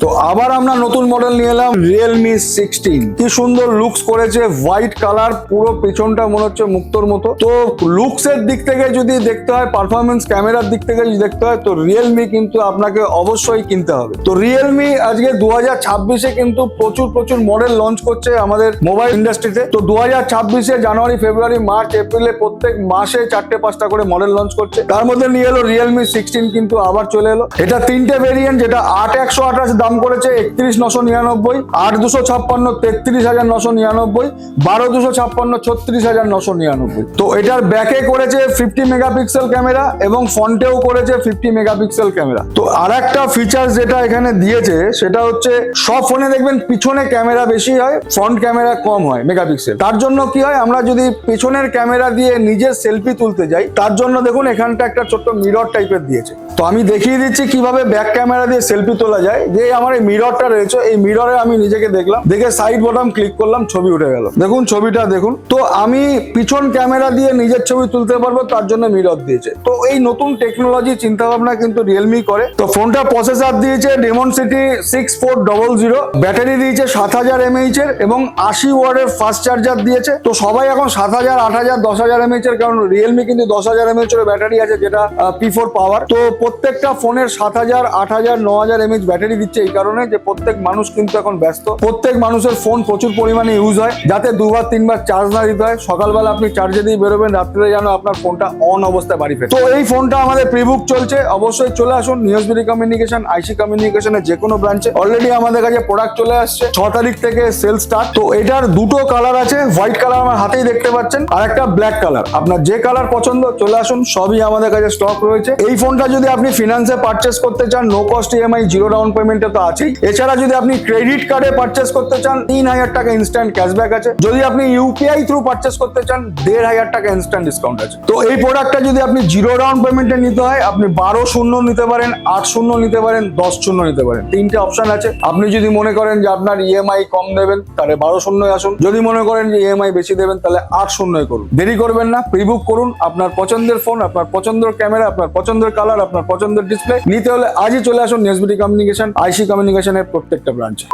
তো আবার আমরা নতুন মডেল নিয়ে এলাম Realme 16। কি সুন্দর লুকস করেছে, হোয়াইট কালার, পুরো পেছনটা মনে হচ্ছে মুক্তোর মতো। তো লুকস এর দিক থেকে যদি দেখতে হয়, পারফরমেন্স ক্যামেরার দিক থেকে যদি দেখতে হয়, তো Realme কিন্তু আপনাকে অবশ্যই কিনতে হবে। তো Realme আজকে 2026-এ কিন্তু প্রচুর মডেল লঞ্চ করছে আমাদের মোবাইল ইন্ডাস্ট্রিতে। তো 2026-এ জানুয়ারি, ফেব্রুয়ারি, মার্চ, এপ্রিলে প্রত্যেক মাসে 4-5টা করে মডেল লঞ্চ করছে। তার মধ্যে নিয়ে এলো Realme 16, কিন্তু আবার চলে এলো। এটা 3টে ভেরিয়েন্ট, যেটা 8128 দাম করেছে 31,999, 8256 33,999, 12256 36,999। তো এটার ব্যাকে করেছে 50 মেগাপিক্সেল ক্যামেরা এবং ফ্রন্টেও করেছে 50 মেগাপিক্সেল ক্যামেরা। তো আরেকটা ফিচার যেটা এখানে দিয়েছে সেটা হচ্ছে, সব ফোনে দেখবেন পিছনে ক্যামেরা বেশি হয়, ফ্রন্ট ক্যামেরা কম হয় মেগাপিক্সেল। তার জন্য কি হয়, আমরা যদি পিছনের ক্যামেরা দিয়ে নিজের সেলফি তুলতে যাই, তার জন্য দেখুন এখানটা একটা ছোট্ট মিরর টাইপের দিয়েছে। তো আমি দেখিয়ে দিচ্ছি কিভাবে ব্যাক ক্যামেরা দিয়ে সেলফি তোলা যায়। যে আমার এই মিররটা রয়েছে, এই মিররে আমি নিজেকে দেখলাম, দেখে সাইড বটন ক্লিক করলাম, ছবি উঠে গেল। দেখুন ছবিটা দেখুন। তো আমি পিছন ক্যামেরা দিয়ে নিজের ছবি তুলতে পারবো, তার জন্য মিরর দিয়েছে। তো এই নতুন টেকনোলজি চিন্তা ভাবনা কিন্তু Realme করে। তো ফোনটা প্রসেসর দিয়েছে Dimensity 6400, ব্যাটারি দিয়েছে 7000 mAh এর এবং 80 ওয়াটের ফাস্ট চার্জার দিয়েছে। তো সবাই এখন 7000, 8000, 10000 mAh এর, কারণ Realme কিন্তু 10000 mAh এর ব্যাটারি আছে, যেটা P4 পাওয়ার। তো প্রত্যেকটা ফোনের 7000, 8000, 9000 mAh ব্যাটারি দিচ্ছে এই কারণে যে প্রত্যেক মানুষ কিন্তু এখন ব্যস্ত, প্রত্যেক মানুষের ফোন প্রচুর পরিমাণে ইউজ হয়, যাতে 2-3বার চার্জ না দিতে হয়। সকালবেলা আপনি চার্জে দিয়ে বেরোবেন, রাত্রে যেন আপনার ফোনটা অন অবস্থায় বাড়ি ফেরে। তো এই ফোনটা আমাদের প্রিবুক চলছে, অবশ্যই চলে আসুন নিউজবিডি কমিউনিকেশন, আইসি কমিউনিকেশনের যে কোনো ব্রাঞ্চে। অলরেডি আমাদের কাছে প্রোডাক্ট চলে আসছে, 6 তারিখ থেকে সেল স্টার্ট। তো এটার দুটো কালার আছে, হোয়াইট কালার আমার হাতেই দেখতে পাচ্ছেন, আর একটা ব্ল্যাক কালার। আপনার যে কালার পছন্দ চলে আসুন, সবই আমাদের কাছে স্টক রয়েছে। এই ফোনটা যদি আপনি ফিনান্সে পারচেস করতে চান, no cost EMI, zero down পেমেন্টে তো আছেই। এছাড়া যদি আপনি ক্রেডিট কার্ডে পারচেস করতে চান, 3000 টাকা ইনস্ট্যান্ট ক্যাশব্যাক আছে। যদি আপনি ইউপিআই থ্রু পারচেস করতে চান, 1500 টাকা ইনস্ট্যান্ট ডিসকাউন্ট আছে। তো এই প্রোডাক্টটা যদি আপনি জিরো ডাউন পেমেন্টে নিতে হয়, আপনি 12 নিতে পারেন, 8 নিতে পারেন, 10 নিতে পারেন। 3টে অপশন আছে। আপনি যদি মনে করেন যে আপনার ইএমআই কম দেবেন, তাহলে 12 আসুন। যদি মনে করেন যে ইএমআই বেশি দেবেন, তাহলে 8 করুন। দেরি করবেন না, প্রিবুক করুন। আপনার পছন্দের ফোন, আপনার পছন্দের ক্যামেরা, আপনার পছন্দের কালার, আপনার পছন্দের ডিসপ্লে নিতে হলে আজই চলে আসুন নিউজবিডি কমিউনিকেশন, আইসি কমিউনিকেশনের প্রত্যেকটা ব্রাঞ্চে।